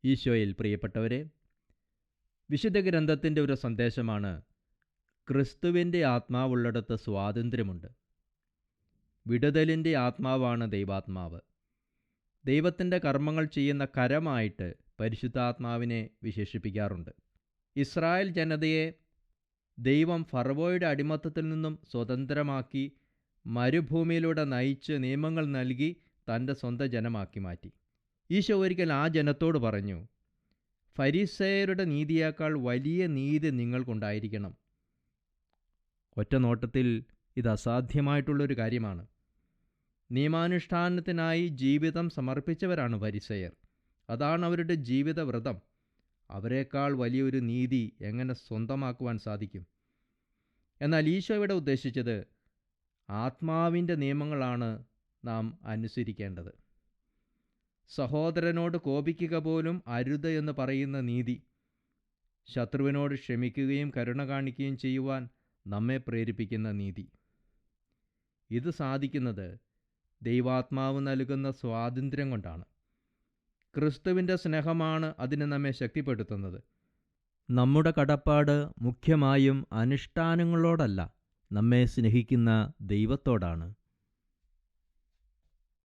ഈശോയിൽ പ്രിയപ്പെട്ടവരെ, വിശുദ്ധ ഗ്രന്ഥത്തിൻ്റെ ഒരു സന്ദേശമാണ് ക്രിസ്തുവിൻ്റെ ആത്മാവുള്ളിടത്ത് സ്വാതന്ത്ര്യമുണ്ട്. വിടുതലിൻ്റെ ആത്മാവാണ് ദൈവാത്മാവ്. ദൈവത്തിൻ്റെ കർമ്മങ്ങൾ ചെയ്യുന്ന കരമായിട്ട് പരിശുദ്ധാത്മാവിനെ വിശേഷിപ്പിക്കാറുണ്ട്. ഇസ്രായേൽ ജനതയെ ദൈവം ഫറവോയുടെ അടിമത്തത്തിൽ നിന്നും സ്വതന്ത്രമാക്കി മരുഭൂമിയിലൂടെ നയിച്ച് നിയമങ്ങൾ നൽകി തൻ്റെ സ്വന്തം ജനമാക്കി മാറ്റി. ഈശോ ഒരിക്കൽ ആ ജനത്തോട് പറഞ്ഞു, ഫരിസേയരുടെ നീതിയേക്കാൾ വലിയ നീതി നിങ്ങൾക്കുണ്ടായിരിക്കണം. ഒറ്റ നോട്ടത്തിൽ ഇത് അസാധ്യമായിട്ടുള്ളൊരു കാര്യമാണ്. നിയമാനുഷ്ഠാനത്തിനായി ജീവിതം സമർപ്പിച്ചവരാണ് ഫരിസേയർ. അതാണ് അവരുടെ ജീവിതവ്രതം. അവരെക്കാൾ വലിയൊരു നീതി എങ്ങനെ സ്വന്തമാക്കുവാൻ സാധിക്കും? എന്നാൽ ഈശോ ഇവിടെ ഉദ്ദേശിച്ചത് ആത്മാവിൻ്റെ നിയമങ്ങളാണ് നാം അനുസരിക്കേണ്ടത്. സഹോദരനോട് കോപിക്കുക പോലും അരുത് എന്ന് പറയുന്ന നീതി, ശത്രുവിനോട് ക്ഷമിക്കുകയും കരുണ കാണിക്കുകയും ചെയ്യുവാൻ നമ്മെ പ്രേരിപ്പിക്കുന്ന നീതി, ഇത് സാധിക്കുന്നത് ദൈവാത്മാവ് നൽകുന്ന സ്വാതന്ത്ര്യം കൊണ്ടാണ്. ക്രിസ്തുവിൻ്റെ സ്നേഹമാണ് അതിന് നമ്മെ ശക്തിപ്പെടുത്തുന്നത്. നമ്മുടെ കടപ്പാട് മുഖ്യമായും അനുഷ്ഠാനങ്ങളോടല്ല, നമ്മെ സ്നേഹിക്കുന്ന ദൈവത്തോടാണ്.